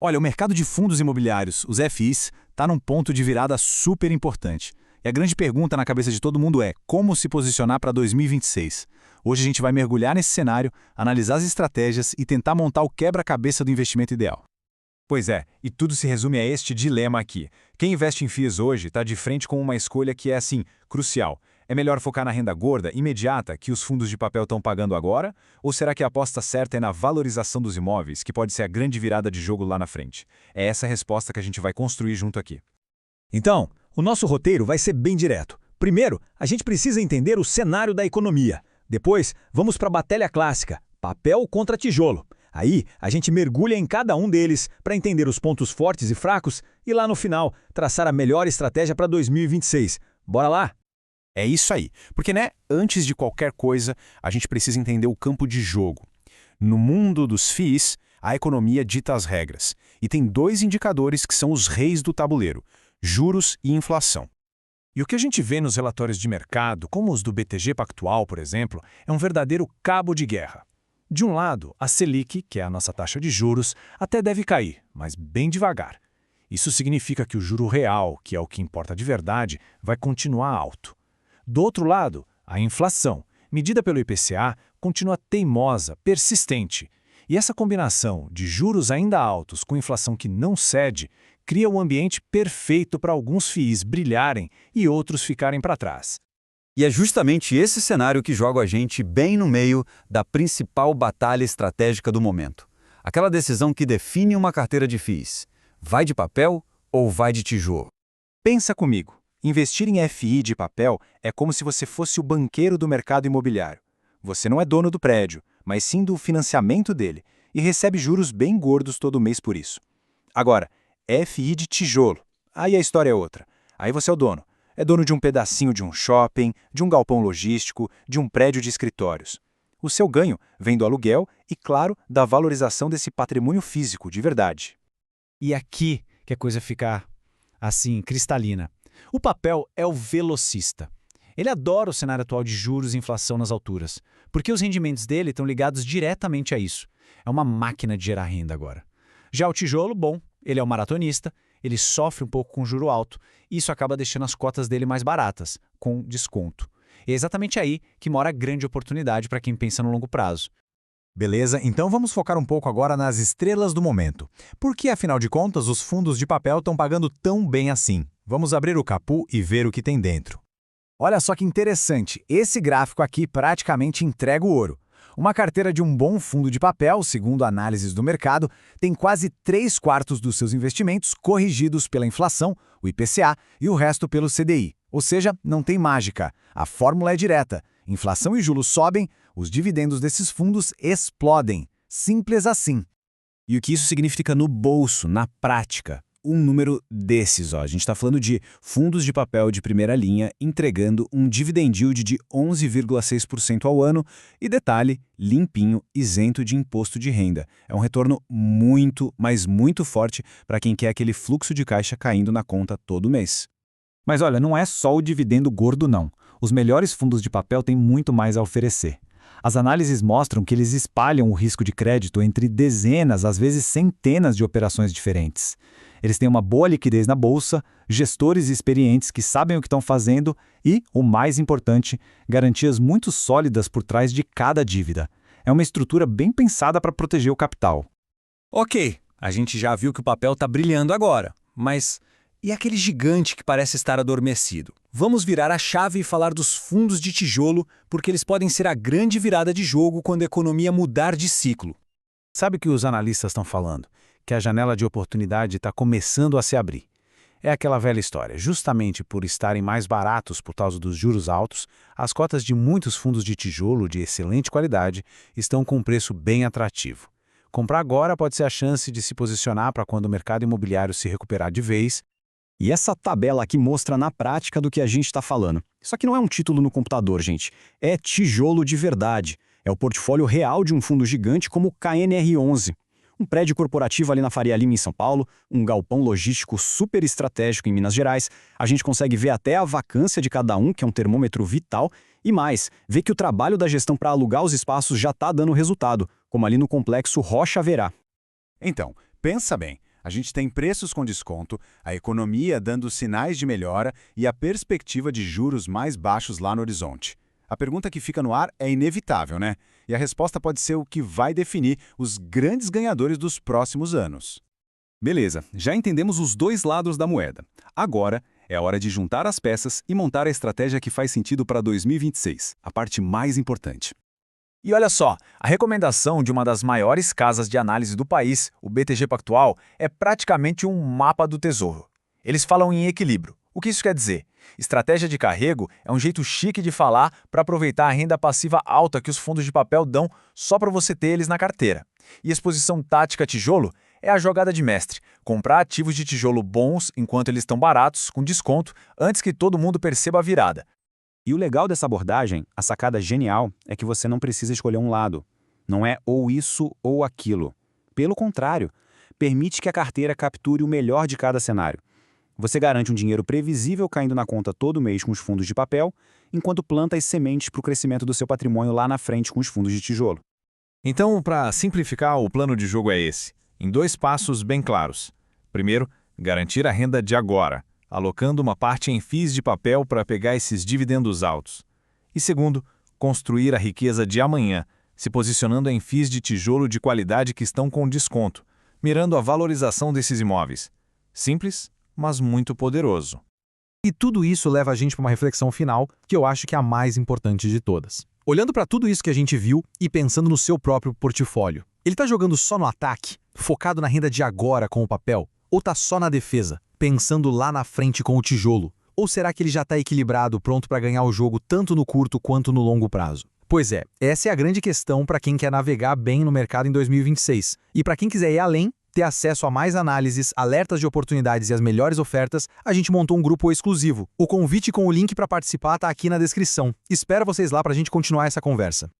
Olha, o mercado de fundos imobiliários, os FIs, está num ponto de virada super importante. E a grande pergunta na cabeça de todo mundo é como se posicionar para 2026. Hoje a gente vai mergulhar nesse cenário, analisar as estratégias e tentar montar o quebra-cabeça do investimento ideal. Pois é, e tudo se resume a este dilema aqui. Quem investe em FIIs hoje está de frente com uma escolha que é, assim, crucial. É melhor focar na renda gorda, imediata, que os fundos de papel estão pagando agora? Ou será que a aposta certa é na valorização dos imóveis, que pode ser a grande virada de jogo lá na frente? É essa a resposta que a gente vai construir junto aqui. Então, o nosso roteiro vai ser bem direto. Primeiro, a gente precisa entender o cenário da economia. Depois, vamos para a batalha clássica, papel contra tijolo. Aí, a gente mergulha em cada um deles para entender os pontos fortes e fracos e lá no final, traçar a melhor estratégia para 2026. Bora lá? É isso aí, porque antes de qualquer coisa, a gente precisa entender o campo de jogo. No mundo dos FIIs, a economia dita as regras, e tem dois indicadores que são os reis do tabuleiro: juros e inflação. E o que a gente vê nos relatórios de mercado, como os do BTG Pactual, por exemplo, é um verdadeiro cabo de guerra. De um lado, a Selic, que é a nossa taxa de juros, até deve cair, mas bem devagar. Isso significa que o juro real, que é o que importa de verdade, vai continuar alto. Do outro lado, a inflação, medida pelo IPCA, continua teimosa, persistente. E essa combinação de juros ainda altos com inflação que não cede cria um ambiente perfeito para alguns FIIs brilharem e outros ficarem para trás. E é justamente esse cenário que joga a gente bem no meio da principal batalha estratégica do momento. Aquela decisão que define uma carteira de FIIs. Vai de papel ou vai de tijolo? Pensa comigo, investir em FI de papel é como se você fosse o banqueiro do mercado imobiliário. Você não é dono do prédio, mas sim do financiamento dele, e recebe juros bem gordos todo mês por isso. Agora, FI de tijolo, aí a história é outra. Aí você é o dono. É dono de um pedacinho de um shopping, de um galpão logístico, de um prédio de escritórios. O seu ganho vem do aluguel e, claro, da valorização desse patrimônio físico de verdade. E aqui que a coisa fica, assim, cristalina. O papel é o velocista. Ele adora o cenário atual de juros e inflação nas alturas, porque os rendimentos dele estão ligados diretamente a isso. É uma máquina de gerar renda agora. Já o tijolo, bom, ele é um maratonista, ele sofre um pouco com juro alto, e isso acaba deixando as cotas dele mais baratas, com desconto. E é exatamente aí que mora a grande oportunidade para quem pensa no longo prazo. Beleza, então vamos focar um pouco agora nas estrelas do momento. Por que, afinal de contas, os fundos de papel estão pagando tão bem assim? Vamos abrir o capu e ver o que tem dentro. Olha só que interessante, esse gráfico aqui praticamente entrega o ouro. Uma carteira de um bom fundo de papel, segundo análises do mercado, tem quase 3/4 dos seus investimentos corrigidos pela inflação, o IPCA, e o resto pelo CDI. Ou seja, não tem mágica. A fórmula é direta. Inflação e juros sobem, os dividendos desses fundos explodem. Simples assim. E o que isso significa no bolso, na prática? Um número desses, a gente está falando de fundos de papel de primeira linha entregando um dividend yield de 11,6% ao ano e, detalhe, limpinho, isento de imposto de renda. É um retorno muito, mas muito forte para quem quer aquele fluxo de caixa caindo na conta todo mês. Mas olha, não é só o dividendo gordo não. Os melhores fundos de papel têm muito mais a oferecer. As análises mostram que eles espalham o risco de crédito entre dezenas, às vezes centenas de operações diferentes. Eles têm uma boa liquidez na bolsa, gestores experientes que sabem o que estão fazendo e, o mais importante, garantias muito sólidas por trás de cada dívida. É uma estrutura bem pensada para proteger o capital. Ok, a gente já viu que o papel está brilhando agora, mas e aquele gigante que parece estar adormecido? Vamos virar a chave e falar dos fundos de tijolo, porque eles podem ser a grande virada de jogo quando a economia mudar de ciclo. Sabe o que os analistas estão falando? Que a janela de oportunidade está começando a se abrir. É aquela velha história. Justamente por estarem mais baratos por causa dos juros altos, as cotas de muitos fundos de tijolo de excelente qualidade estão com um preço bem atrativo. Comprar agora pode ser a chance de se posicionar para quando o mercado imobiliário se recuperar de vez. E essa tabela aqui mostra na prática do que a gente está falando. Isso aqui não é um título no computador, gente. É tijolo de verdade. É o portfólio real de um fundo gigante como o KNR11. Um prédio corporativo ali na Faria Lima, em São Paulo, um galpão logístico super estratégico em Minas Gerais. A gente consegue ver até a vacância de cada um, que é um termômetro vital, e mais, ver que o trabalho da gestão para alugar os espaços já está dando resultado, como ali no complexo Rocha Verá. Então, pensa bem, A gente tem preços com desconto, a economia dando sinais de melhora e a perspectiva de juros mais baixos lá no horizonte. A pergunta que fica no ar é inevitável, né? E a resposta pode ser o que vai definir os grandes ganhadores dos próximos anos. Beleza, já entendemos os dois lados da moeda. Agora é a hora de juntar as peças e montar a estratégia que faz sentido para 2026, a parte mais importante. E olha só, a recomendação de uma das maiores casas de análise do país, o BTG Pactual, é praticamente um mapa do tesouro. Eles falam em equilíbrio. O que isso quer dizer? Estratégia de carrego é um jeito chique de falar para aproveitar a renda passiva alta que os fundos de papel dão só para você ter eles na carteira. E exposição tática tijolo é a jogada de mestre, comprar ativos de tijolo bons enquanto eles estão baratos, com desconto, antes que todo mundo perceba a virada. E o legal dessa abordagem, a sacada genial, é que você não precisa escolher um lado. Não é ou isso ou aquilo. Pelo contrário, permite que a carteira capture o melhor de cada cenário. Você garante um dinheiro previsível caindo na conta todo mês com os fundos de papel, enquanto planta as sementes para o crescimento do seu patrimônio lá na frente com os fundos de tijolo. Então, para simplificar, o plano de jogo é esse, em 2 passos bem claros. Primeiro, garantir a renda de agora, alocando uma parte em FIIs de papel para pegar esses dividendos altos. E segundo, construir a riqueza de amanhã, se posicionando em FIIs de tijolo de qualidade que estão com desconto, mirando a valorização desses imóveis. Simples, mas muito poderoso. E tudo isso leva a gente para uma reflexão final, que eu acho que é a mais importante de todas. Olhando para tudo isso que a gente viu e pensando no seu próprio portfólio, ele está jogando só no ataque, focado na renda de agora com o papel? Ou está só na defesa, pensando lá na frente com o tijolo? Ou será que ele já está equilibrado, pronto para ganhar o jogo tanto no curto quanto no longo prazo? Pois é, essa é a grande questão para quem quer navegar bem no mercado em 2026. E para quem quiser ir além, ter acesso a mais análises, alertas de oportunidades e as melhores ofertas, a gente montou um grupo exclusivo. O convite com o link para participar está aqui na descrição. Espero vocês lá para a gente continuar essa conversa.